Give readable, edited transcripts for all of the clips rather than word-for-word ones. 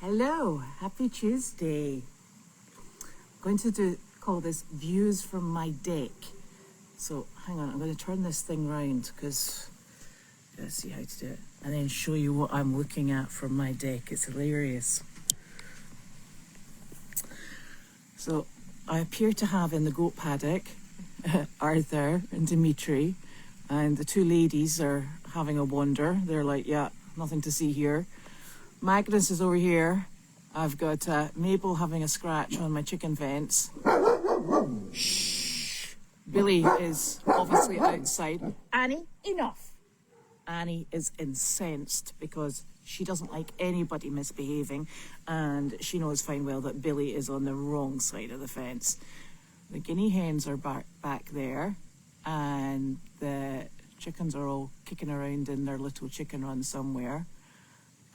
Hello, happy Tuesday. I'm going to call this views from my deck. So hang on, I'm going to turn this thing round because let's see how to do it, and then show you what I'm looking at from my deck. It's hilarious. So I appear to have in the goat paddock Arthur and Dimitri, and the two ladies are having a wander. They're like, yeah, nothing to see here. Magnus is over here. I've got Mabel having a scratch on my chicken fence. Shh. Billy is obviously outside. Annie, enough. Annie is incensed because she doesn't like anybody misbehaving, and she knows fine well that Billy is on the wrong side of the fence. The guinea hens are back there, and the chickens are all kicking around in their little chicken run somewhere.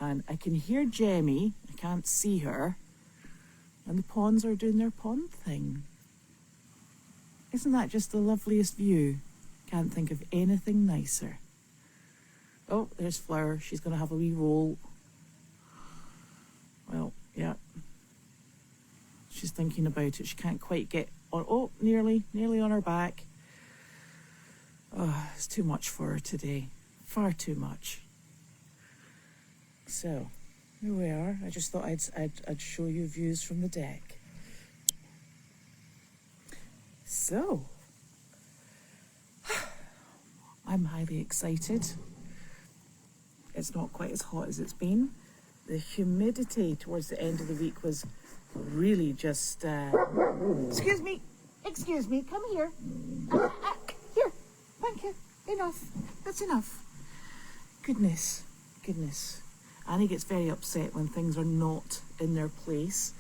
And I can hear Gemmie, I can't see her, and the ponds are doing their pond thing. Isn't that just the loveliest view? Can't think of anything nicer. Oh, there's Flower. She's going to have a wee roll. Well, yeah. She's thinking about it. She can't quite get on. Oh, nearly on her back. Oh, it's too much for her today. Far too much. So, here we are. I just thought I'd show you views from the deck. So, I'm highly excited. It's not quite as hot as it's been. The humidity towards the end of the week was really just... Excuse me, come here. Here, thank you. Enough. That's enough. Goodness. Annie gets very upset when things are not in their place.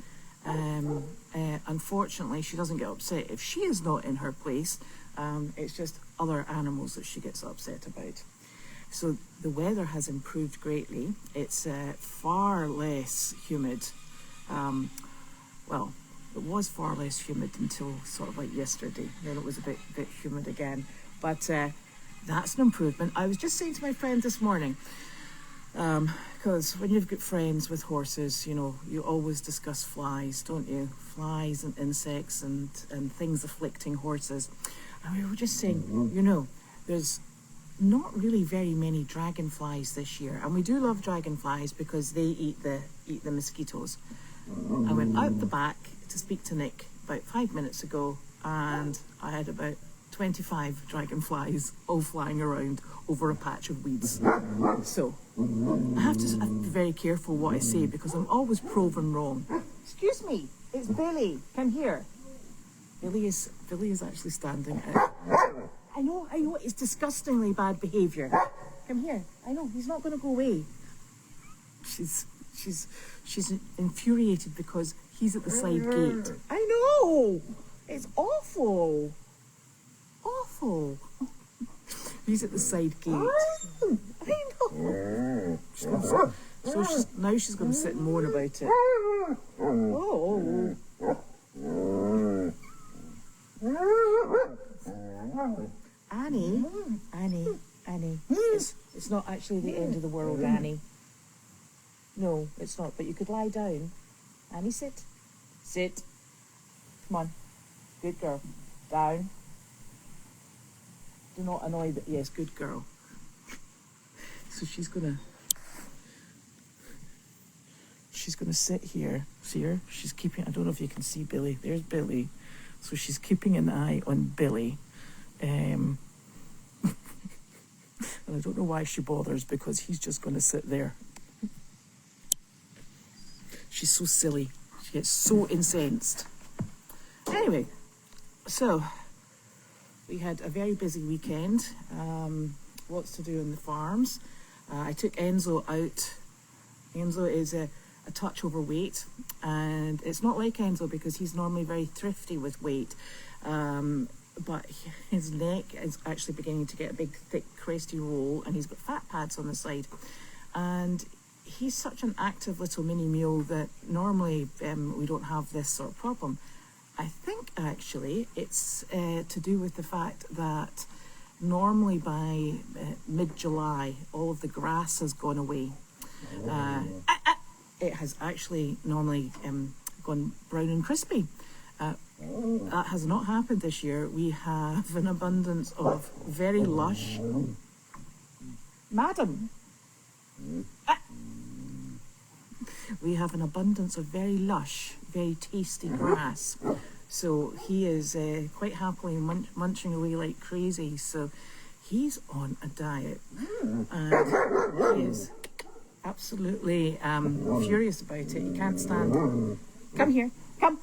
Unfortunately, she doesn't get upset if she is not in her place. It's just other animals that she gets upset about. So the weather has improved greatly. It's far less humid. Well, it was far less humid until sort of like yesterday. Then it was a bit humid again. But that's an improvement. I was just saying to my friend this morning, because when you've got friends with horses, you know, you always discuss flies, don't you? Flies and insects and things afflicting horses. And we were just saying, you know, there's not really very many dragonflies this year. And we do love dragonflies because they eat the mosquitoes. I went out the back to speak to Nick about 5 minutes ago, and I had about 25 dragonflies all flying around over a patch of weeds. So I have to be very careful what I say because I'm always proven wrong. Excuse me, it's Billy. Come here. Billy is actually standing out. I know, it's disgustingly bad behaviour. Come here. I know, he's not going to go away. She's infuriated because he's at the side gate. I know! It's awful. He's at the side gate. I know. So she's going to sit and moan about it. Oh. Annie. It's not actually the end of the world, Annie. No, it's not, but you could lie down. Annie, sit. Come on. Good girl. Down. Do not annoy the... Yes, good girl. So she's gonna sit here. See her? She's keeping... I don't know if you can see Billy. There's Billy. So she's keeping an eye on Billy. And I don't know why she bothers, because he's just going to sit there. She's so silly. She gets so incensed. Anyway, so we had a very busy weekend. Lots to do in the farms. I took Enzo out. Enzo is a touch overweight, and it's not like Enzo because he's normally very thrifty with weight. But his neck is actually beginning to get a big, thick, cresty roll, and he's got fat pads on the side. And he's such an active little mini mule that normally we don't have this sort of problem. I think actually it's to do with the fact that normally by mid-July all of the grass has gone away. it has actually normally gone brown and crispy. That has not happened this year. We have an abundance of very lush... Madam! We have an abundance of very lush, very tasty grass. So he is quite happily munching away like crazy. So he's on a diet. And he is absolutely furious about it. He can't stand. Come here, come.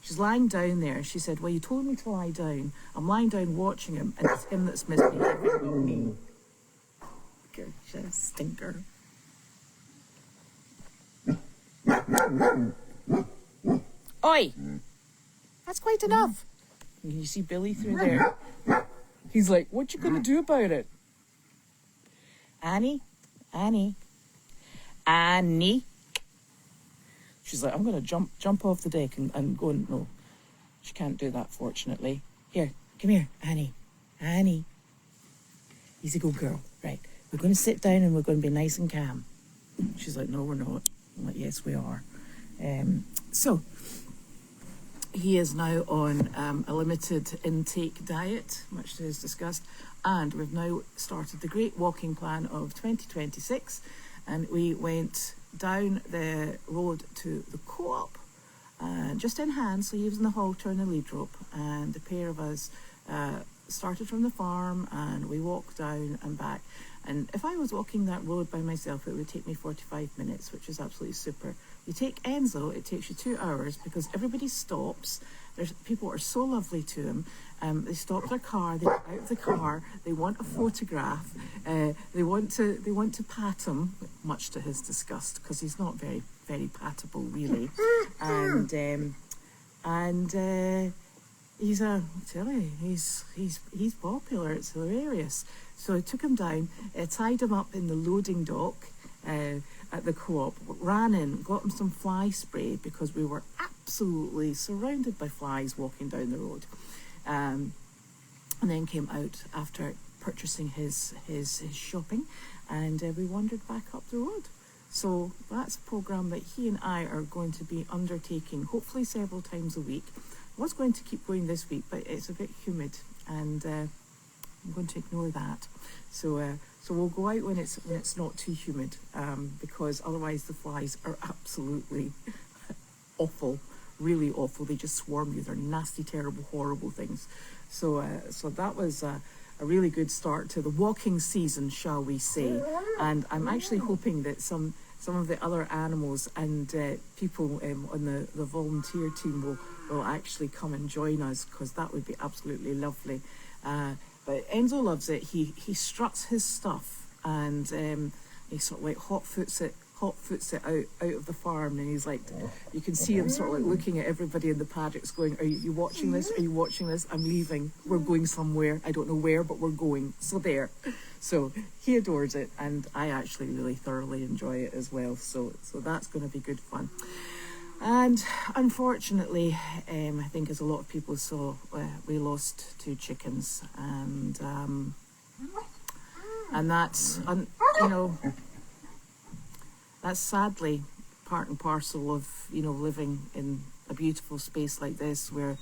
She's lying down there. She said, well, you told me to lie down. I'm lying down watching him, and it's him that's misbehaving with me. Good, she's a stinker. Oi! That's quite enough. You see Billy through there? He's like, what you gonna do about it? Annie? Annie? Annie? She's like, I'm gonna jump off the deck and go and... No, she can't do that, fortunately. Here, come here, Annie. Annie. He's a good girl. Right, we're gonna sit down and we're gonna be nice and calm. She's like, no, we're not. I'm like, yes, we are. So, he is now on a limited intake diet, much to his disgust, and we've now started the great walking plan of 2026, and we went down the road to the co-op, just in hand, so he was in the halter and the lead rope, and the pair of us started from the farm, and we walked down and back. And if I was walking that road by myself, it would take me 45 minutes, which is absolutely super. You take Enzo, it takes you 2 hours because everybody stops. People are so lovely to him. They stop their car, they get out of the car, they want a photograph, they want to pat him, much to his disgust, because he's not very, very pattable, really. And he's I tell you, he's popular. It's hilarious. So I took him down, tied him up in the loading dock at the co-op, ran in, got him some fly spray because we were absolutely surrounded by flies walking down the road, and then came out after purchasing his shopping, and we wandered back up the road. So that's a programme that he and I are going to be undertaking, hopefully several times a week. I was going to keep going this week, but it's a bit humid, and I'm going to ignore that. So we'll go out when it's not too humid, because otherwise the flies are absolutely awful, really awful. They just swarm you. They're nasty, terrible, horrible things. So that was a really good start to the walking season, shall we say? And I'm actually hoping that some of the other animals and people on the volunteer team will actually come and join us, because that would be absolutely lovely. But Enzo loves it. He struts his stuff, and he sort of like hot foots it out of the farm, and he's like, you can see him sort of like looking at everybody in the paddocks going, are you watching this? Are you watching this? I'm leaving. We're going somewhere. I don't know where, but we're going. So there. So he adores it, and I actually really thoroughly enjoy it as well. So that's going to be good fun. And unfortunately, I think as a lot of people saw, we lost 2 chickens, and that's that's sadly part and parcel of living in a beautiful space like this, where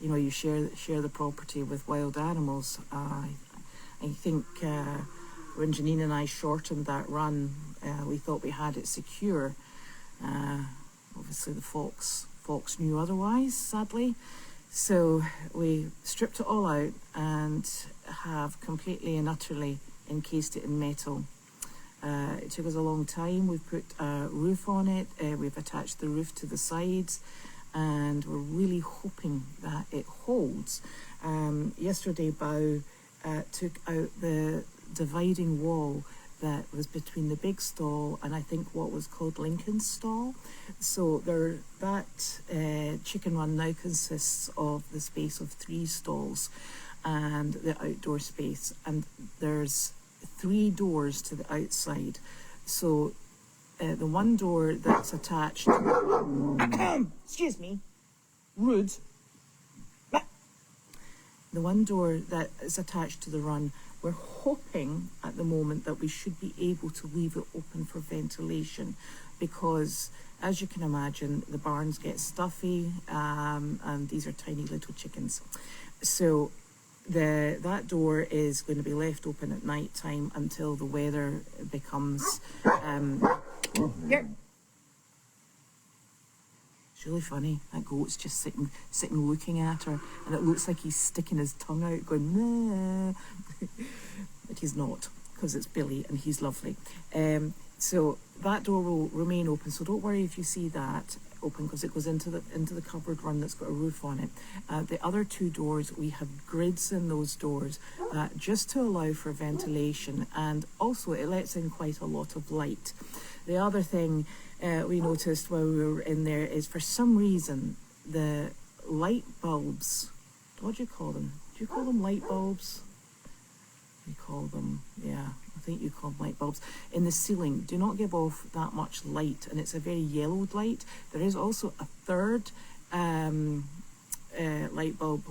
you share the property with wild animals. I think when Janine and I shortened that run, we thought we had it secure. Obviously the fox knew otherwise, sadly. So we stripped it all out and have completely and utterly encased it in metal. It took us a long time. We've put a roof on it. We've attached the roof to the sides, and we're really hoping that it holds. Yesterday, Bao took out the dividing wall that was between the big stall and I think what was called Lincoln's stall. So that chicken run now consists of the space of 3 stalls and the outdoor space, and there's 3 doors to the outside. So the one door that's attached excuse me, rude. The one door that is attached to the run We're hoping at the moment that we should be able to leave it open for ventilation, because as you can imagine, the barns get stuffy, and these are tiny little chickens. So that door is going to be left open at night time until the weather becomes It's really funny. That goat's just sitting looking at her, and it looks like he's sticking his tongue out going nah. But he's not, because it's Billy and he's lovely. So that door will remain open, so don't worry if you see that open, because it goes into the covered run that's got a roof on it. The other two doors, we have grids in those doors just to allow for ventilation, and also it lets in quite a lot of light. The other thing we noticed while we were in there is, for some reason, the light bulbs, what do you call them? Do you call them light bulbs? You call them, yeah, I think you call them light bulbs, in the ceiling do not give off that much light, and it's a very yellowed light. There is also a third light bulb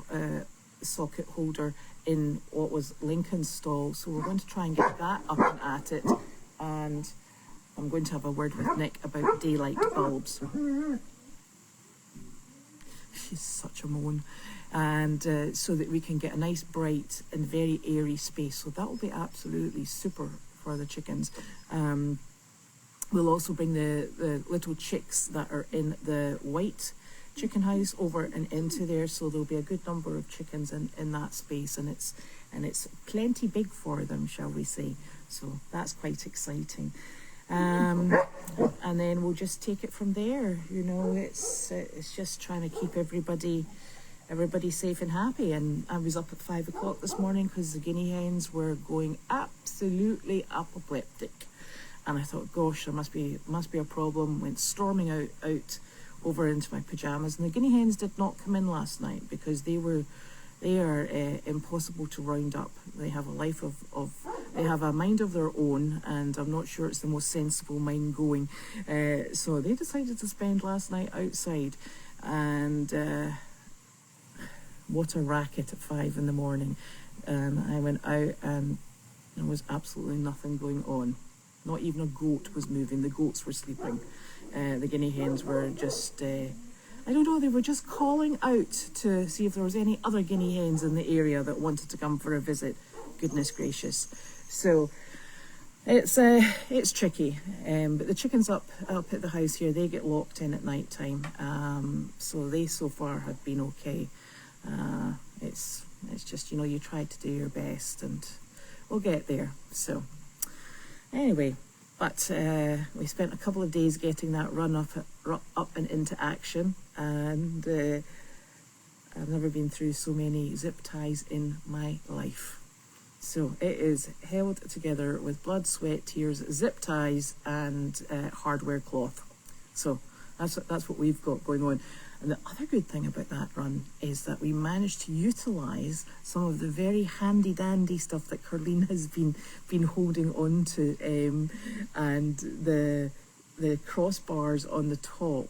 socket holder in what was Lincoln's stall, so we're going to try and get that up and at it, and I'm going to have a word with Nick about daylight bulbs. She's such a moan. And so that we can get a nice bright and very airy space. So that will be absolutely super for the chickens. We'll also bring the little chicks that are in the white chicken house over and into there, so there'll be a good number of chickens in that space, and it's plenty big for them, shall we say. So that's quite exciting. And then we'll just take it from there. You know, it's just trying to keep everybody safe and happy. And I was up at 5 o'clock this morning because the guinea hens were going absolutely apoplectic, and I thought, gosh, there must be a problem. Went storming out over into my pajamas, and the guinea hens did not come in last night because they are impossible to round up. They have they have a mind of their own, and I'm not sure it's the most sensible mind going. So they decided to spend last night outside, and what a racket at 5 in the morning. I went out and there was absolutely nothing going on. Not even a goat was moving. The goats were sleeping. The guinea hens were just, I don't know, they were just calling out to see if there was any other guinea hens in the area that wanted to come for a visit. Goodness gracious. So it's tricky, but the chickens up at the house here, they get locked in at night time, so they so far have been okay. It's just, you know, you try to do your best, and we'll get there. So anyway, but we spent a couple of days getting that run up and into action, and I've never been through so many zip ties in my life. So it is held together with blood, sweat, tears, zip ties, and hardware cloth. So that's what we've got going on. And the other good thing about that run is that we managed to utilise some of the very handy-dandy stuff that Carleen has been holding on to, and the crossbars on the top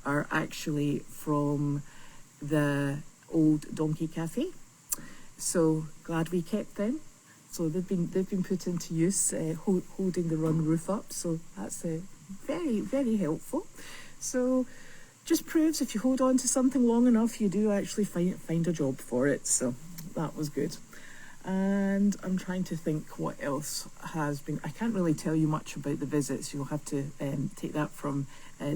are actually from the old Donkey Cafe. So glad we kept them. So they've been put into use, holding the run roof up. So that's very, very helpful. So just proves if you hold on to something long enough, you do actually find a job for it. So that was good. And I'm trying to think what else has been. I can't really tell you much about the visits. You'll have to take that from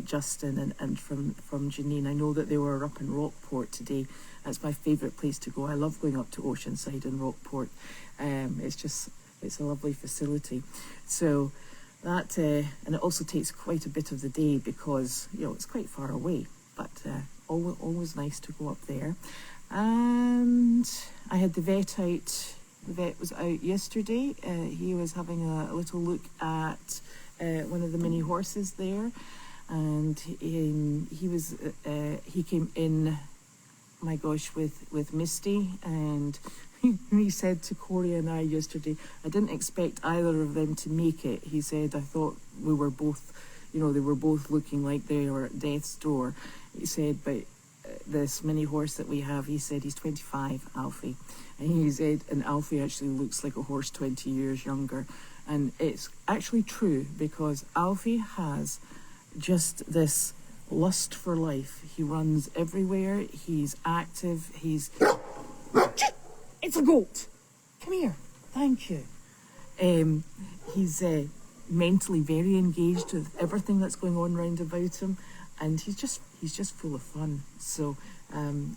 Justin and from Janine. I know that they were up in Rockport today. That's my favourite place to go. I love going up to Oceanside and Rockport. It's a lovely facility. So that, and it also takes quite a bit of the day because, you know, it's quite far away, but always nice to go up there. And I had the vet out. The vet was out yesterday. He was having a little look at one of the mini horses there, and he came in, my gosh, with Misty, and he said to Corey and I yesterday, I didn't expect either of them to make it. He said, I thought we were both, you know, they were both looking like they were at death's door. He said, but this mini horse that we have. He said he's 25, Alfie. And he said, and Alfie actually looks like a horse 20 years younger. And it's actually true, because Alfie has just this lust for life. He runs everywhere. He's active. It's a goat. Come here. Thank you. He's mentally very engaged with everything that's going on round about him, and he's just full of fun. So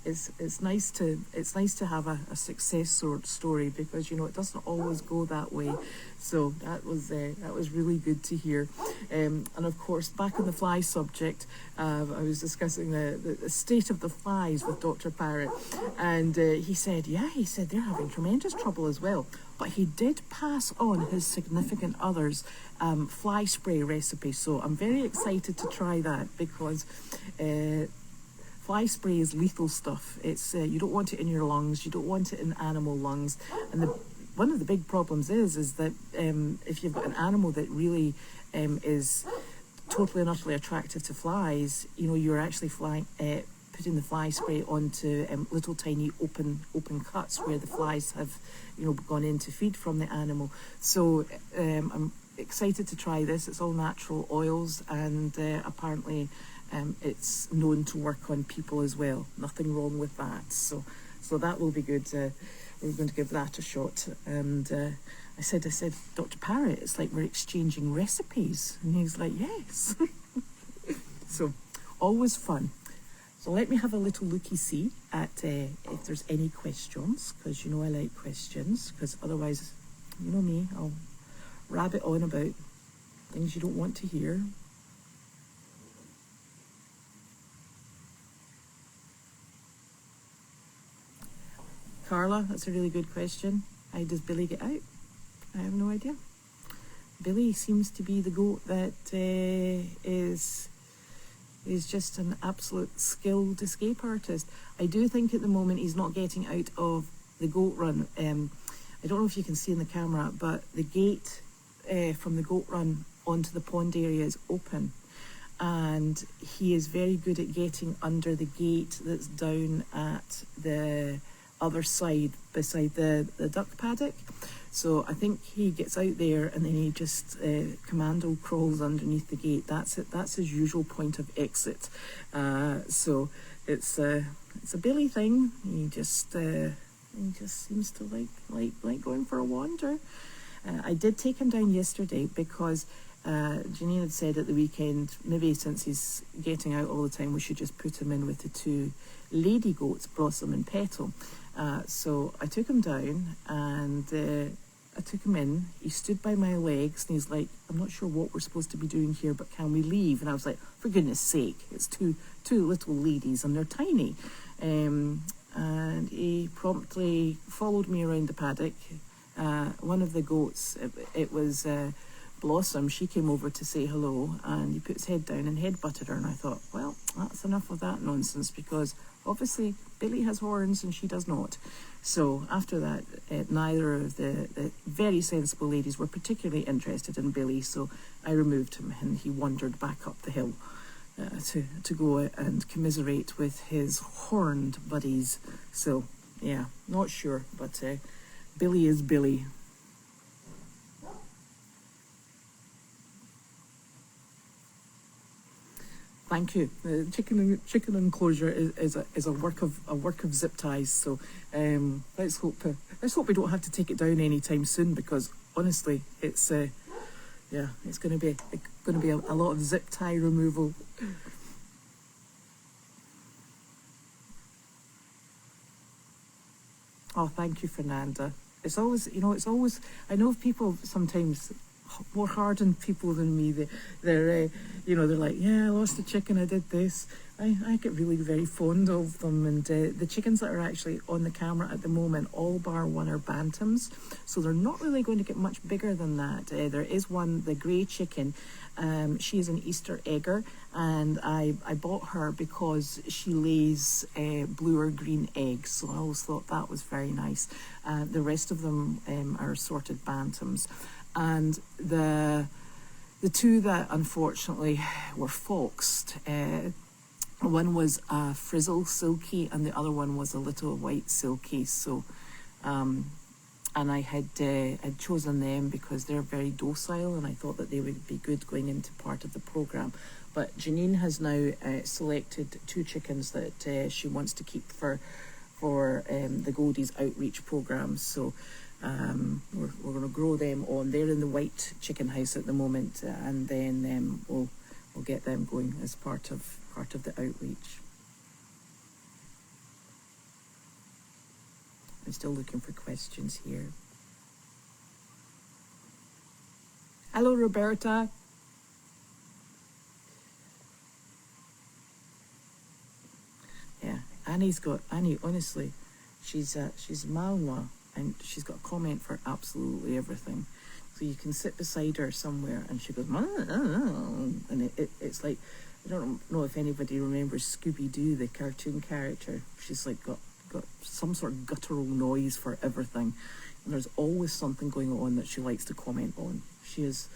it's nice to have a success story, because it doesn't always go that way. So that was really good to hear. And of course, back on the fly subject, I was discussing the state of the flies with Dr. Parrott, and he said they're having tremendous trouble as well. But he did pass on his significant other's fly spray recipe, so I'm very excited to try that, because fly spray is lethal stuff. It's you don't want it in your lungs, you don't want it in animal lungs, and one of the big problems is that if you've got an animal that really is totally and utterly attractive to flies, you're actually putting the fly spray onto little tiny open cuts where the flies have gone in to feed from the animal. So I'm excited to try this. It's all natural oils, and apparently it's known to work on people as well. Nothing wrong with that. So that will be good. We're going to give that a shot. And I said, Dr. Parrott, it's like we're exchanging recipes. And he's like, yes. So always fun. So let me have a little looky-see at if there's any questions, because I like questions, because otherwise, me, I'll rabbit on about things you don't want to hear. Carla, that's a really good question. How does Billy get out? I have no idea. Billy seems to be the goat that is just an absolute skilled escape artist. I do think at the moment he's not getting out of the goat run. I don't know if you can see in the camera, but the gate from the goat run onto the pond area is open. And he is very good at getting under the gate that's down at the other side, beside the duck paddock. So I think he gets out there and then he just commando crawls underneath the gate. That's it. That's his usual point of exit. So it's a Billy thing. He just seems to like going for a wander. I did take him down yesterday because Janine had said at the weekend, maybe since he's getting out all the time, we should just put him in with the two lady goats, Blossom and Petal. So I took him down and I took him in. He stood by my legs and he's like, I'm not sure what we're supposed to be doing here, but can we leave? And I was like, for goodness sake, it's two little ladies and they're tiny. And he promptly followed me around the paddock. One of the goats, it was Blossom, she came over to say hello and he put his head down and head-butted her, and I thought, well, that's enough of that nonsense, because obviously Billy has horns and she does not. So after that, neither of the very sensible ladies were particularly interested in Billy, so I removed him and he wandered back up the hill to go and commiserate with his horned buddies. So yeah, not sure, but Billy is Billy. Thank you. The chicken enclosure is a work of zip ties. So let's hope we don't have to take it down anytime soon, because honestly, it's going to be a lot of zip tie removal. Oh, thank you, Fernanda. It's always, I know people sometimes more hardened people than me. They're like, yeah, I lost a chicken, I did this. I get really very fond of them, and the chickens that are actually on the camera at the moment, all bar one, are bantams, so they're not really going to get much bigger than that. There is one, the grey chicken. She is an Easter egger, and I bought her because she lays blue or green eggs, so I always thought that was very nice. The rest of them are assorted bantams. And the two that unfortunately were foxed, One was a frizzle silky and the other one was a little white silky. So, and I had I'd chosen them because they're very docile and I thought that they would be good going into part of the programme. But Janine has now selected 2 chickens that she wants to keep for the Goldies outreach programme. So we're going to grow them on. They're in the white chicken house at the moment, and then we'll get them going as part of the outreach. I'm still looking for questions here. Hello, Roberta. Yeah, Annie, honestly, she's Malinois, and she's got a comment for absolutely everything. So you can sit beside her somewhere and she goes, and it's like, I don't know if anybody remembers Scooby-Doo, the cartoon character. She's like got some sort of guttural noise for everything. And there's always something going on that she likes to comment on. She's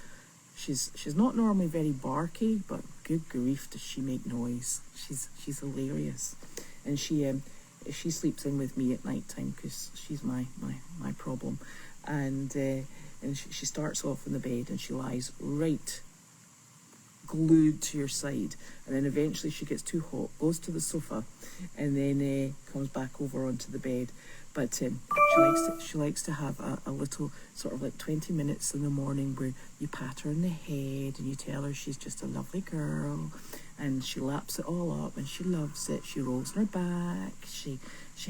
not normally very barky, but good grief does she make noise. She's hilarious. And she sleeps in with me at night time because she's my problem. And she starts off in the bed and she lies right glued to your side, and then eventually she gets too hot, goes to the sofa, and then comes back over onto the bed. But she likes to have a little sort of like 20 minutes in the morning where you pat her in the head and you tell her she's just a lovely girl, and she laps it all up and she loves it. She rolls on her back. She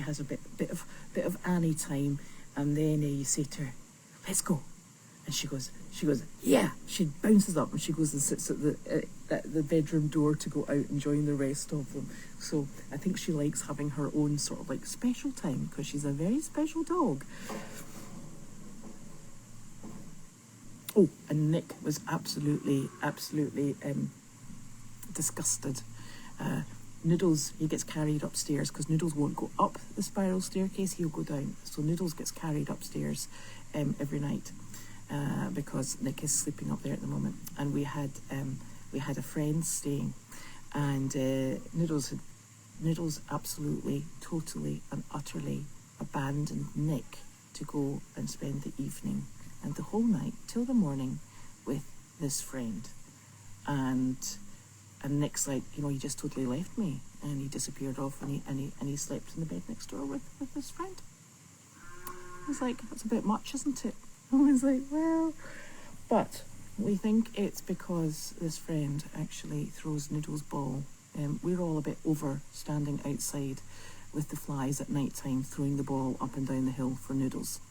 has a bit of Annie time, and then you say to her, "Let's go." And she goes, yeah. She bounces up and she goes and sits at the bedroom door to go out and join the rest of them. So I think she likes having her own sort of like special time because she's a very special dog. Oh, and Nick was absolutely disgusted. Noodles, he gets carried upstairs because Noodles won't go up the spiral staircase, he'll go down. So Noodles gets carried upstairs every night. Because Nick is sleeping up there at the moment, and we had a friend staying, and Noodles absolutely, totally, and utterly abandoned Nick to go and spend the evening and the whole night till the morning with this friend, and Nick's like, he just totally left me, and he disappeared off, and he slept in the bed next door with his friend. I was like, that's a bit much, isn't it? I was like, well, but we think it's because this friend actually throws Noodles' ball. We're all a bit over standing outside with the flies at night time, throwing the ball up and down the hill for Noodles.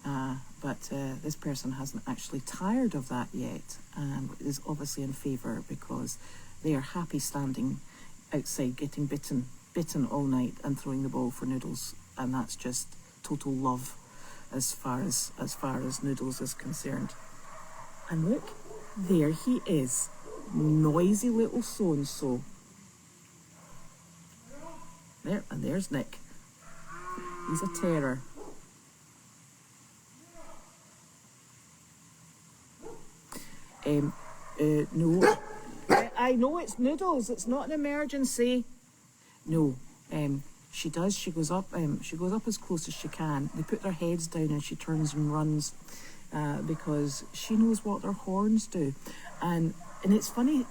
But this person hasn't actually tired of that yet, and is obviously in favour because they are happy standing outside getting bitten all night and throwing the ball for Noodles, and that's just total love as far as Noodles is concerned. And look, there he is, noisy little so-and-so. There, and there's Nick. He's a terror. No, I know it's Noodles. It's not an emergency. No, she does. She goes up as close as she can. They put their heads down and she turns and runs because she knows what their horns do. And it's funny.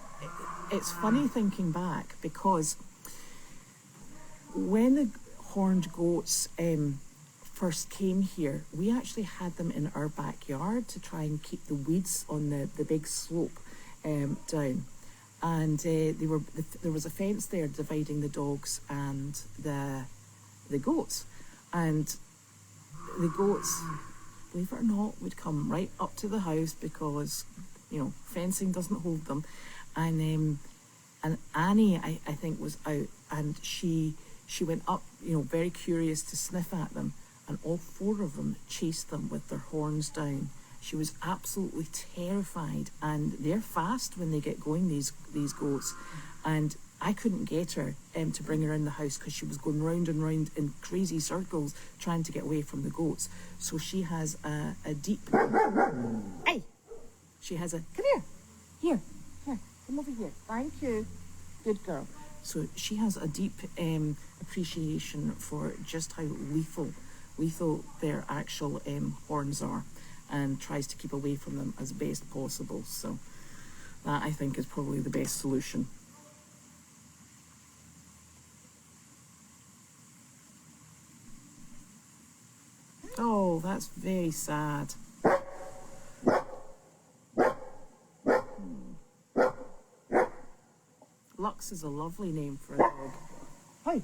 It's funny thinking back because when the horned goats first came here, we actually had them in our backyard to try and keep the weeds on the big slope down. And there was a fence there dividing the dogs and the goats. And the goats, believe it or not, would come right up to the house because, fencing doesn't hold them. And Annie, I think, was out, and she went up, very curious to sniff at them. And all four of them chased them with their horns down. She was absolutely terrified, and they're fast when they get going, these goats. And I couldn't get her to bring her in the house because she was going round and round in crazy circles trying to get away from the goats. So she has a deep... Hey! She has a... Come here, come over here. Thank you. Good girl. So she has a deep appreciation for just how lethal their actual horns are, and tries to keep away from them as best possible. So that, I think, is probably the best solution. Oh, that's very sad. Lux is a lovely name for a dog. Hi.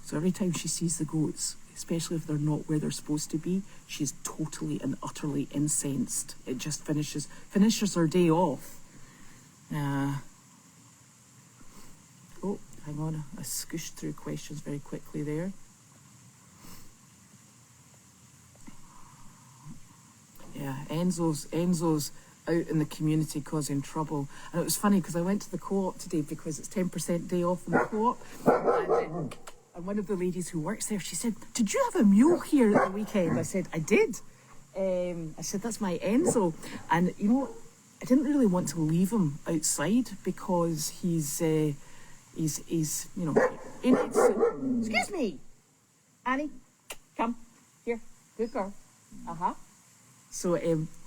So every time she sees the goats, especially if they're not where they're supposed to be, she's totally and utterly incensed. It just finishes her day off. Oh, hang on, I scooshed through questions very quickly there. Yeah, Enzo's out in the community causing trouble. And it was funny because I went to the co-op today because it's 10% day off in the co-op. And one of the ladies who works there, she said, "Did you have a mule here at the weekend?" I said, "I did." I said, "That's my Enzo." And, you know, I didn't really want to leave him outside because he's you know, he needs... Excuse me! Annie, come. Here. Good girl. Uh-huh. So,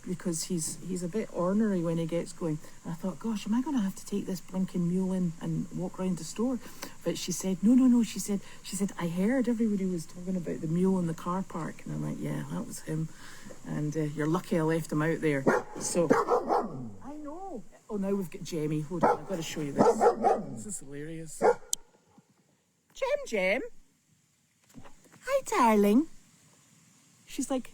because he's a bit ornery when he gets going. And I thought, gosh, am I going to have to take this blinking mule in and walk around the store? But she said, no. She said, I heard everybody was talking about the mule in the car park. And I'm like, yeah, that was him. And you're lucky I left him out there. So, I know. Oh, now we've got Gemmie. Hold on, I've got to show you this. This is hilarious. Gem. Hi, darling. She's like,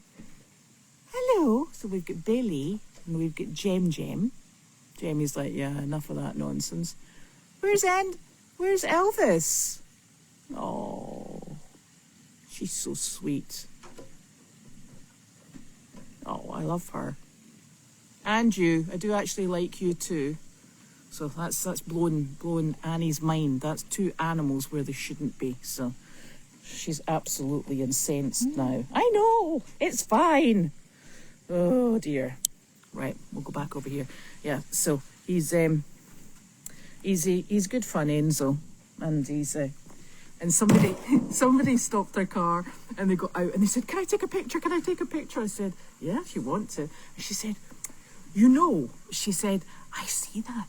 hello. So we've got Billy and we've got Gem. Gemmie's like, yeah, enough of that nonsense. Where's Elvis? Oh, she's so sweet. Oh, I love her. And you. I do actually like you too. So that's blowing Annie's mind. That's two animals where they shouldn't be. So she's absolutely incensed now. I know. It's fine. Oh dear. Right, we'll go back over here. Yeah, so he's good fun, Enzo, and he's and somebody stopped their car and they got out and they said, "Can I take a picture? Can I take a picture?" I said, "Yeah, if you want to." And she said, "You know," she said, "I see that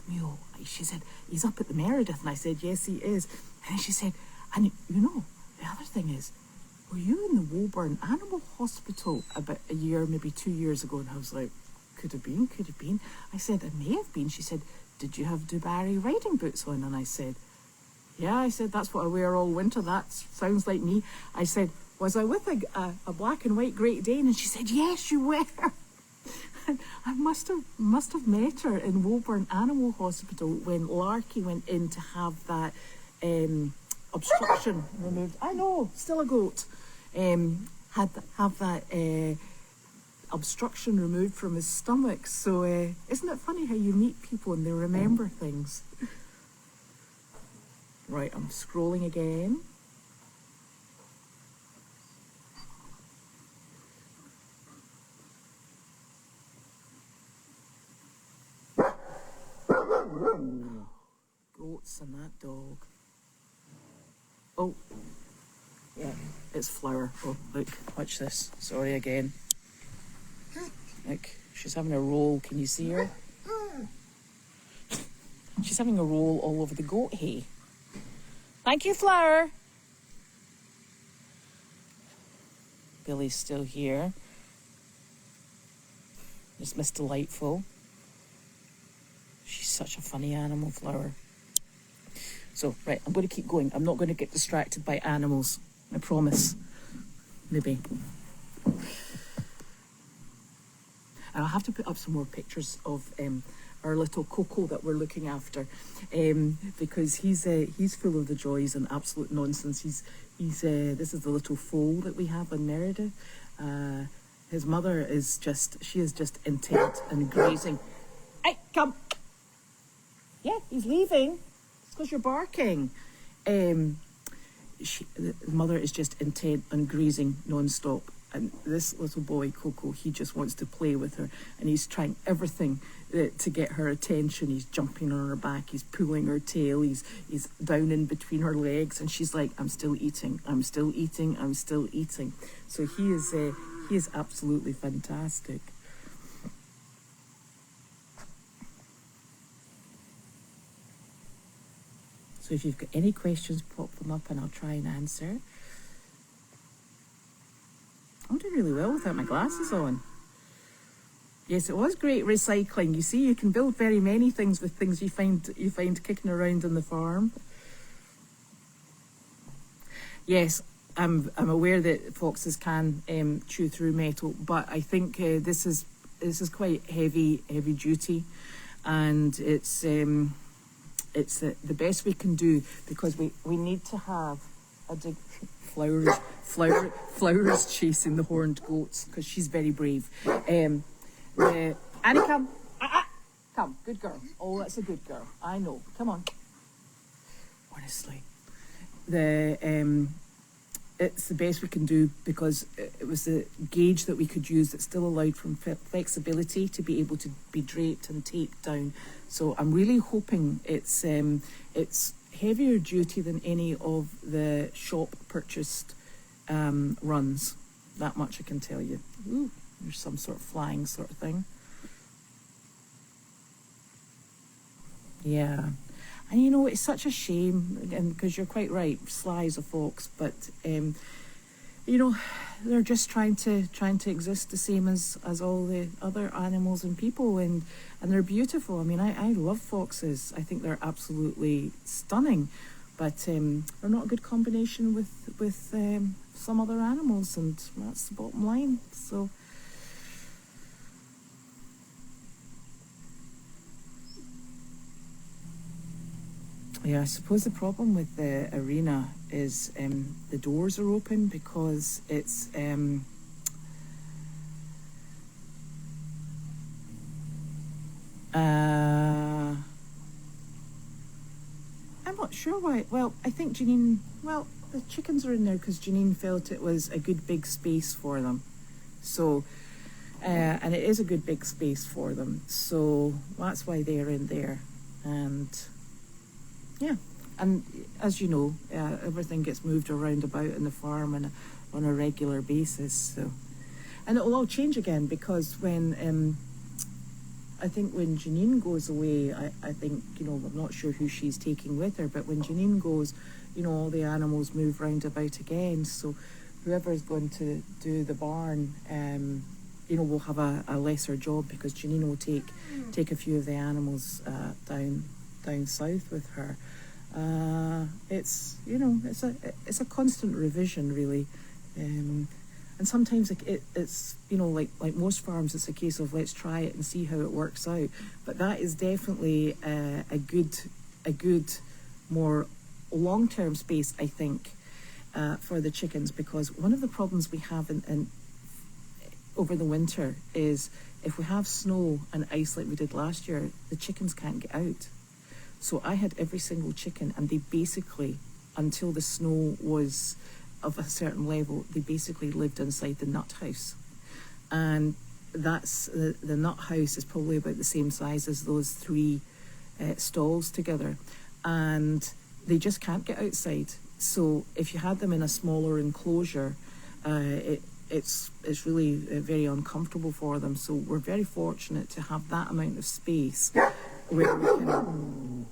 mule." She said, "He's up at the Meredith." And I said, "Yes, he is." And she said, "And you know, the other thing is, were you in the Woburn Animal Hospital about a year, maybe 2 years ago?" And I was like, could have been. I said, "It may have been." She said, "Did you have Dubarry riding boots on?" And I said, "Yeah." I said, "That's what I wear all winter. That sounds like me." I said, "Was I with a black and white Great Dane?" And she said, "Yes, you were." And I must have met her in Woburn Animal Hospital when Larky went in to have that obstruction removed. I know, still a goat. Have that obstruction removed from his stomach. So isn't it funny how you meet people and they remember things? Right, I'm scrolling again. Goats and that dog. Oh, yeah, it's Flower. Oh, look, watch this. Sorry again. Look, she's having a roll. Can you see her? She's having a roll all over the goat hay. Thank you, Flower. Billy's still here. It's Miss Delightful. She's such a funny animal, Flower. So, right, I'm going to keep going. I'm not going to get distracted by animals. I promise. Maybe. And I'll have to put up some more pictures of our little Coco that we're looking after, because he's full of the joys and absolute nonsense. This is the little foal that we have on Meredith. His mother is just intent and grazing. Hey, come. Yeah, he's leaving. It's because you're barking. The mother is just intent on grazing non-stop, And this little boy, Coco, he just wants to play with her, and he's trying everything to get her attention. He's jumping on her back, he's pulling her tail, he's down in between her legs, and she's like, I'm still eating, I'm still eating, I'm still eating. So he is absolutely fantastic. So if you've got any questions, pop them up and I'll try and answer. I'm doing really well without my glasses on. Yes, it was great recycling. You see, you can build very many things with things you find kicking around on the farm. Yes, I'm aware that foxes can chew through metal, but I think this is quite heavy duty, and it's the best we can do, because we need to have a dig. Flowers chasing the horned goats because she's very brave. Annie, come. Come, good girl. Oh, that's a good girl. I know. Come on. Honestly, it's the best we can do, because it was the gauge that we could use that still allowed from flexibility to be able to be draped and taped down. So I'm really hoping it's heavier duty than any of the shop purchased runs. That much I can tell you. Ooh, there's some sort of flying sort of thing. Yeah. And you know, it's such a shame, and because you're quite right, Sly is a fox, but you know, they're just trying to exist the same as all the other animals and people, and they're beautiful. I mean, I love foxes. I think they're absolutely stunning, but they're not a good combination with some other animals, and that's the bottom line. So. Yeah, I suppose the problem with the arena is the doors are open, because it's I'm not sure why. Well, I think Janine, the chickens are in there because Janine felt it was a good big space for them. So, and it is a good big space for them. So that's why they're in there. And yeah, and as you know, everything gets moved around about in the farm and on a regular basis. So, and it will all change again, because when I think when Janine goes away, I think, you know, I'm not sure who she's taking with her, but when Janine goes, you know, all the animals move round about again. So whoever is going to do the barn, you know, will have a lesser job, because Janine will take a few of the animals down south with her. It's, you know, it's a constant revision, really, and sometimes it's you know, like most farms, it's a case of let's try it and see how it works out. But that is definitely a good more long-term space, I think, for the chickens, because one of the problems we have in over the winter is if we have snow and ice like we did last year, the chickens can't get out. So I had every single chicken, and they basically, until the snow was of a certain level, they basically lived inside the nut house. And that's the nut house is probably about the same size as those 3 stalls together, and they just can't get outside. So if you had them in a smaller enclosure, it's really very uncomfortable for them. So we're very fortunate to have that amount of space where we can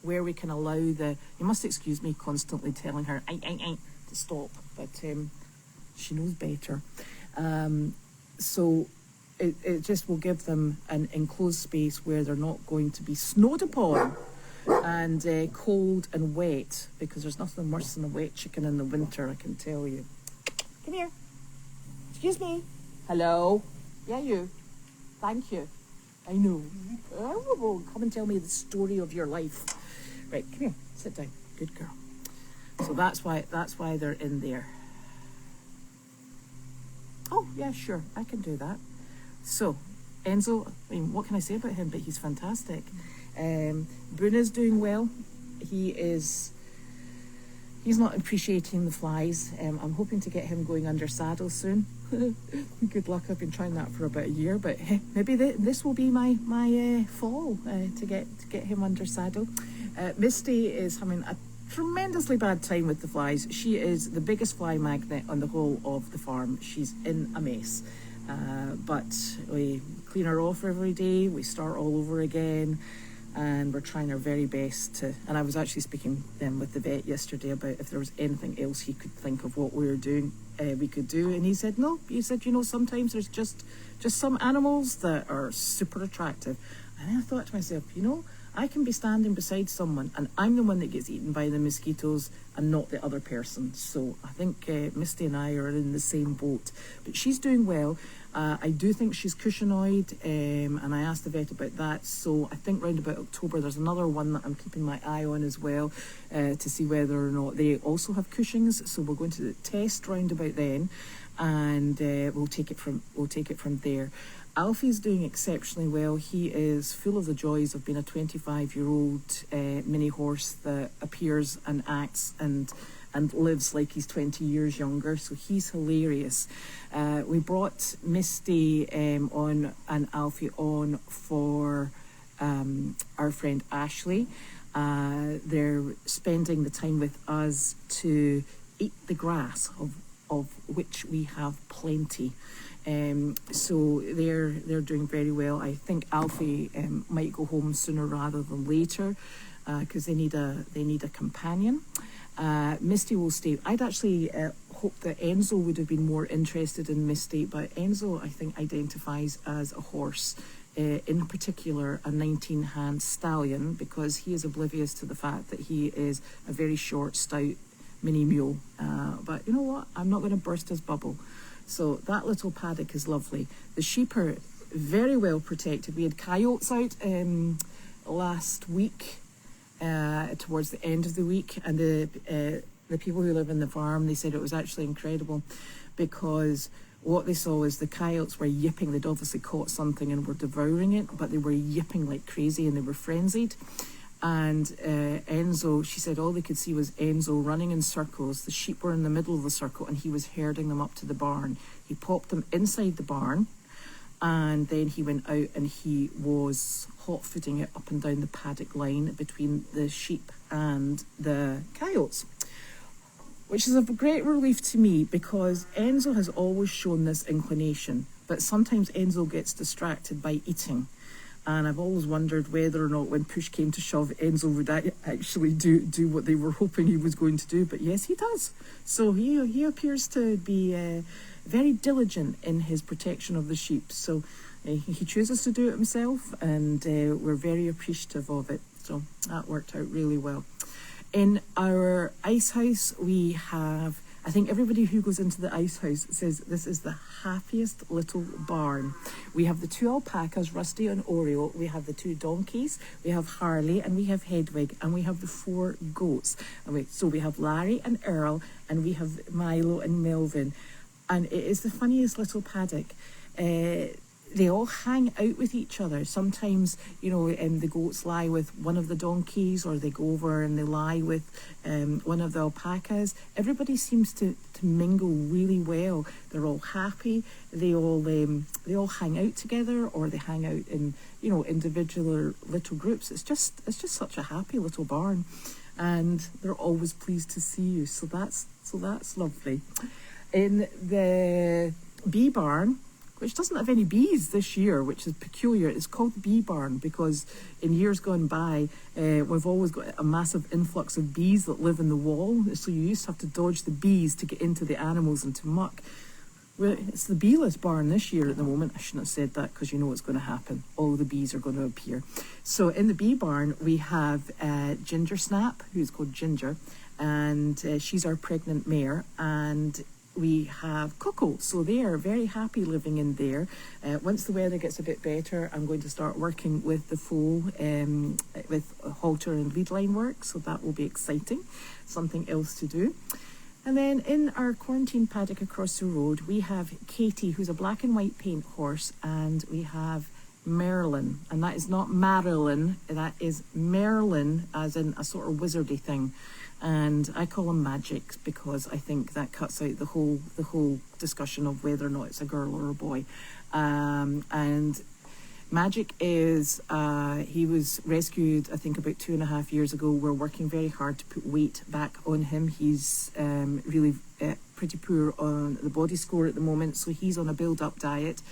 where we can allow you must excuse me constantly telling her to stop, but she knows better. So it just will give them an enclosed space where they're not going to be snowed upon and cold and wet, because there's nothing worse than a wet chicken in the winter, I can tell you. Come here. Excuse me. Hello. Yeah, you. Thank you. I know. Oh, come and tell me the story of your life. Right, come here. Sit down. Good girl. So that's why they're in there. Oh, yeah, sure. I can do that. So, Enzo, I mean, what can I say about him? But he's fantastic. Bruno's doing well. He he's not appreciating the flies. I'm hoping to get him going under saddle soon. Good luck. I've been trying that for about a year, but maybe this will be my fall to get him under saddle. Misty is having a tremendously bad time with the flies. She is the biggest fly magnet on the whole of the farm. She's in a mess, but we clean her off every day. We start all over again, and we're trying our very best to. And I was actually speaking with the vet yesterday about if there was anything else he could think of what we were doing we could do, and he said no. He said, sometimes there's just some animals that are super attractive. And then I thought to myself, I can be standing beside someone and I'm the one that gets eaten by the mosquitoes and not the other person. So I think Misty and I are in the same boat. But she's doing well. I do think she's cushingoid, and I asked the vet about that. So I think round about October there's another one that I'm keeping my eye on as well, to see whether or not they also have Cushing's. So we're going to test round about then, and we'll take it from there. Alfie's doing exceptionally well. He is full of the joys of being a 25-year-old mini horse that appears and acts and lives like he's 20 years younger. So he's hilarious. We brought Misty on and Alfie on for our friend Ashley. They're spending the time with us to eat the grass, of which we have plenty. So they're doing very well. I think Alfie might go home sooner rather than later, because they need a companion. Misty will stay. I'd actually hoped that Enzo would have been more interested in Misty, but Enzo, I think, identifies as a horse, in particular a 19-hand stallion, because he is oblivious to the fact that he is a very short, stout mini mule. But you know what? I'm not going to burst his bubble. So that little paddock is lovely. The sheep are very well protected. We had coyotes out last week, towards the end of the week, and the people who live in the farm, they said it was actually incredible, because what they saw was the coyotes were yipping. They'd obviously caught something and were devouring it, but they were yipping like crazy and they were frenzied. And Enzo, she said all they could see was Enzo running in circles. The sheep were in the middle of the circle and he was herding them up to the barn. He popped them inside the barn, and then he went out and he was hot-footing it up and down the paddock line between the sheep and the coyotes, which is a great relief to me, because Enzo has always shown this inclination, but sometimes Enzo gets distracted by eating. And I've always wondered whether or not when push came to shove, Enzo would actually do what they were hoping he was going to do. But yes, he does. So he appears to be very diligent in his protection of the sheep. So he chooses to do it himself, and we're very appreciative of it. So that worked out really well. In our ice house, we have, I think everybody who goes into the ice house says this is the happiest little barn. We have the 2 alpacas, Rusty and Oreo. We have the 2 donkeys. We have Harley, and we have Hedwig, and we have the 4 goats. So we have Larry and Earl, and we have Milo and Melvin. And it is the funniest little paddock. They all hang out with each other. Sometimes, the goats lie with one of the donkeys, or they go over and they lie with one of the alpacas. Everybody seems to mingle really well. They're all happy. They all hang out together, or they hang out in individual little groups. It's just such a happy little barn, and they're always pleased to see you. So that's lovely. In the bee barn, which doesn't have any bees this year, which is peculiar. It's called Bee Barn because in years gone by, we've always got a massive influx of bees that live in the wall. So you used to have to dodge the bees to get into the animals and to muck. Well, it's the beeless barn this year at the moment. I shouldn't have said that because you know what's going to happen. All the bees are going to appear. So in the bee barn, we have Ginger Snap, who's called Ginger, and she's our pregnant mare, and we have Coco, so they are very happy living in there. Once the weather gets a bit better, I'm going to start working with the foal, with halter and lead line work, so that will be exciting, something else to do. And then in our quarantine paddock across the road, we have Katie, who's a black and white paint horse, and we have Merlin, and that is not Marilyn, that is Merlin, as in a sort of wizardy thing. and I call him Magic because I think that cuts out the whole discussion of whether or not it's a girl or a boy. And Magic is, he was rescued, I think, about 2.5 years ago. We're working very hard to put weight back on him. He's really pretty poor on the body score at the moment, so he's on a build-up diet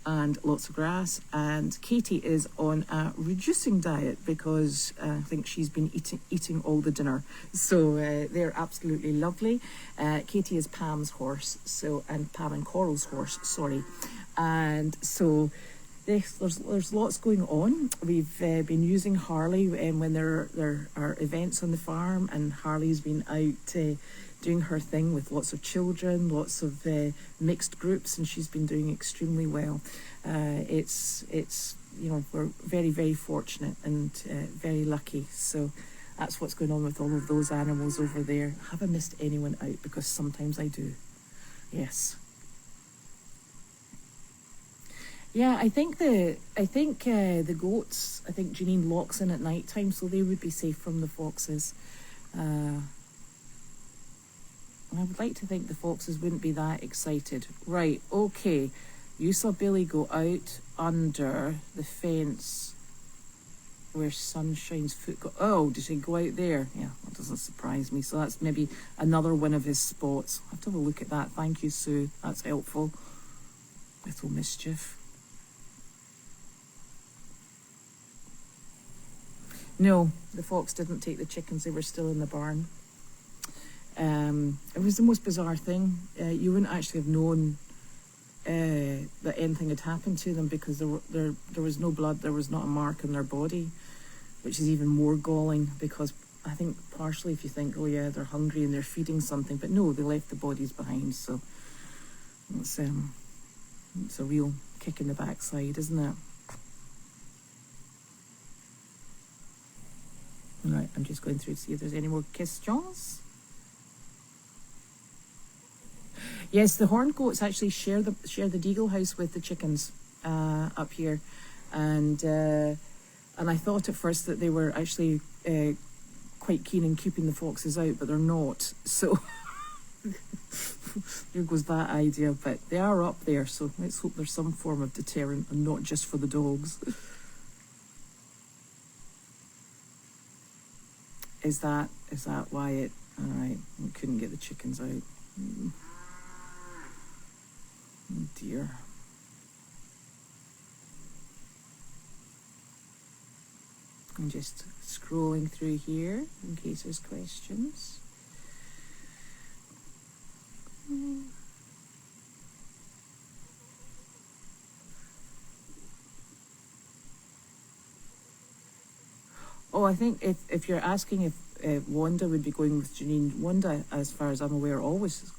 and lots of grass. And Katie is on a reducing diet because I think she's been eating all the dinner. So they're absolutely lovely. Katie is Pam's horse, and Pam and Coral's horse, sorry. And so there's lots going on. We've been using Harley when there are events on the farm, and Harley's been out doing her thing with lots of children, lots of mixed groups, and she's been doing extremely well. It's we're very, very fortunate and very lucky. So that's what's going on with all of those animals over there. Have I missed anyone out? Because sometimes I do. Yes. Yeah, I think the goats, I think Janine locks in at night time, so they would be safe from the foxes. I would like to think the foxes wouldn't be that excited. Right, okay. You saw Billy go out under the fence where Sunshine's foot go. Oh, did he go out there? Yeah, that doesn't surprise me. So that's maybe another one of his spots. I'll have to have a look at that. Thank you, Sue. That's helpful. Little mischief. No, the fox didn't take the chickens. They were still in the barn. It was the most bizarre thing. You wouldn't actually have known that anything had happened to them because there was no blood, there was not a mark on their body, which is even more galling because I think partially if you think, oh yeah, they're hungry and they're feeding something, but no, they left the bodies behind. So it's a real kick in the backside, isn't it? Right, I'm just going through to see if there's any more questions. Yes, the horned goats actually share the deagle house with the chickens up here, and I thought at first that they were actually quite keen in keeping the foxes out, but they're not. So there goes that idea. But they are up there, so let's hope there's some form of deterrent and not just for the dogs. Is that why it? All right, we couldn't get the chickens out. Oh dear. I'm just scrolling through here in case there's questions. Oh, I think if you're asking if Wanda would be going with Janine, Wanda, as far as I'm aware, always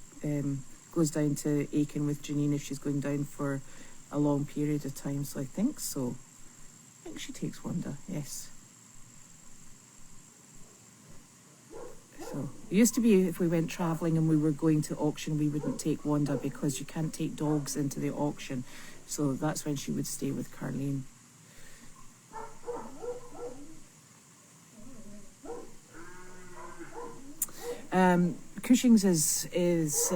goes down to Aiken with Janine if she's going down for a long period of time. So I think so. I think she takes Wanda, yes. So it used to be if we went travelling and we were going to auction, we wouldn't take Wanda because you can't take dogs into the auction. So that's when she would stay with Carlene. Cushing's is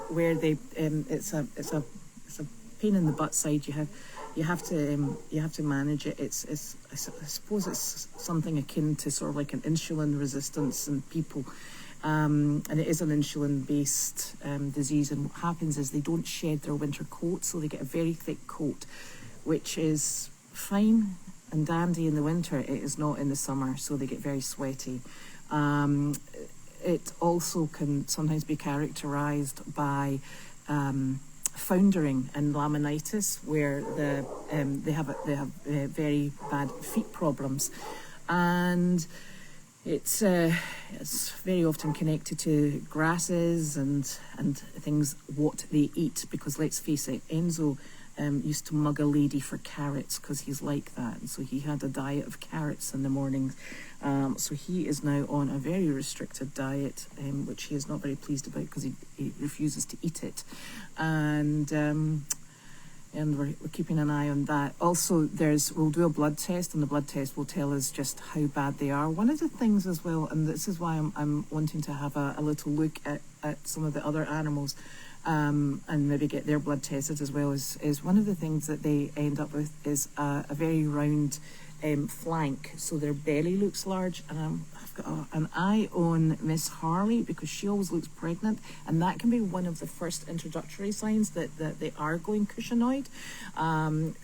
where they it's a pain in the butt side. You have to manage it. I suppose it's something akin to sort of like an insulin resistance in people, and it is an insulin based disease. And what happens is they don't shed their winter coat, so they get a very thick coat, which is fine and dandy in the winter. It is not in the summer, so they get very sweaty. It also can sometimes be characterised by foundering and laminitis, where they have very bad feet problems, and it's very often connected to grasses and things what they eat. Because let's face it, Enzo used to mug a lady for carrots because he's like that, and so he had a diet of carrots in the mornings. So he is now on a very restricted diet, which he is not very pleased about because he refuses to eat it. And and we're keeping an eye on that. Also, we'll do a blood test, and the blood test will tell us just how bad they are. One of the things as well, and this is why I'm wanting to have a little look at some of the other animals, and maybe get their blood tested as well, is one of the things that they end up with is a very round flank, so their belly looks large, and I've got an eye on Miss Harley because she always looks pregnant, and that can be one of the first introductory signs that they are going cushionied.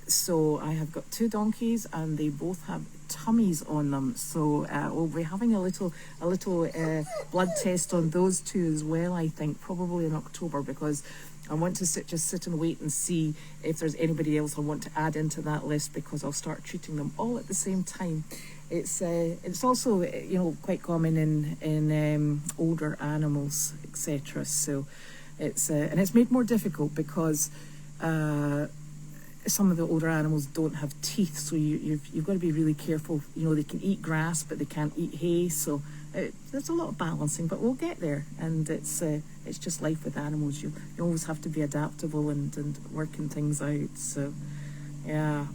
So I have got 2 donkeys, and they both have tummies on them, so we'll be having a little blood test on those 2 as well, I think, probably in October, because I want to sit and wait and see if there's anybody else I want to add into that list, because I'll start treating them all at the same time. It's also quite common in older animals, etc. So and it's made more difficult because some of the older animals don't have teeth, so you've got to be really careful. They can eat grass, but they can't eat hay, so there's a lot of balancing, but we'll get there. And it's just life with animals. You always have to be adaptable and working things out. So yeah,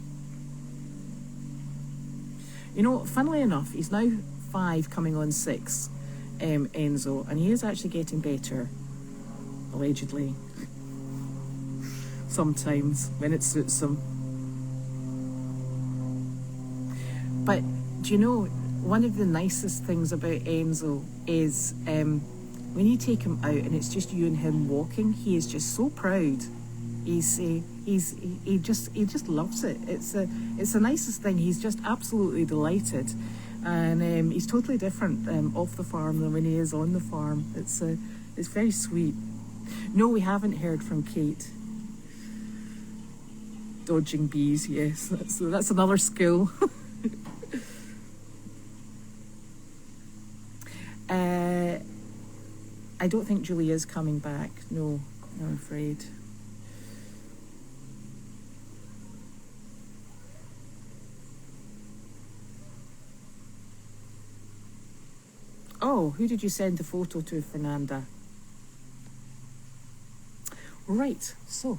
funnily enough, he's now 5 coming on 6, Enzo, and he is actually getting better, allegedly, sometimes when it suits him. But do you know, one of the nicest things about Enzo is when you take him out and it's just you and him walking, he is just so proud. He just loves it. It's the nicest thing. He's just absolutely delighted, and he's totally different off the farm than when he is on the farm. It's very sweet. No, we haven't heard from Kate. Dodging bees, yes, that's another skill. I don't think Julie is coming back. No, I'm afraid. Oh, who did you send the photo to, Fernanda? Right, so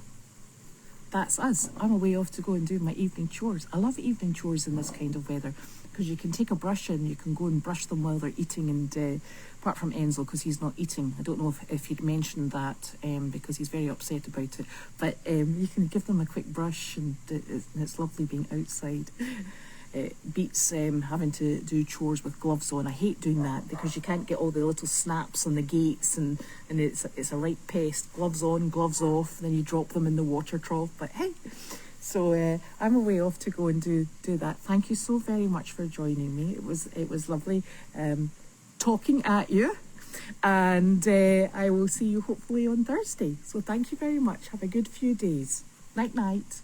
that's us. I'm away off to go and do my evening chores. I love evening chores in this kind of weather because you can take a brush and you can go and brush them while they're eating, and apart from Enzo, because he's not eating. I don't know if he'd mentioned that because he's very upset about it, but you can give them a quick brush, and it's lovely being outside. It beats having to do chores with gloves on. I hate doing that because you can't get all the little snaps on the gates, and it's a right pest. Gloves on, gloves off, then you drop them in the water trough. But hey, so I'm away off to go and do that. Thank you so very much for joining me. It was lovely talking at you, and I will see you hopefully on Thursday. So thank you very much. Have a good few days. Night night.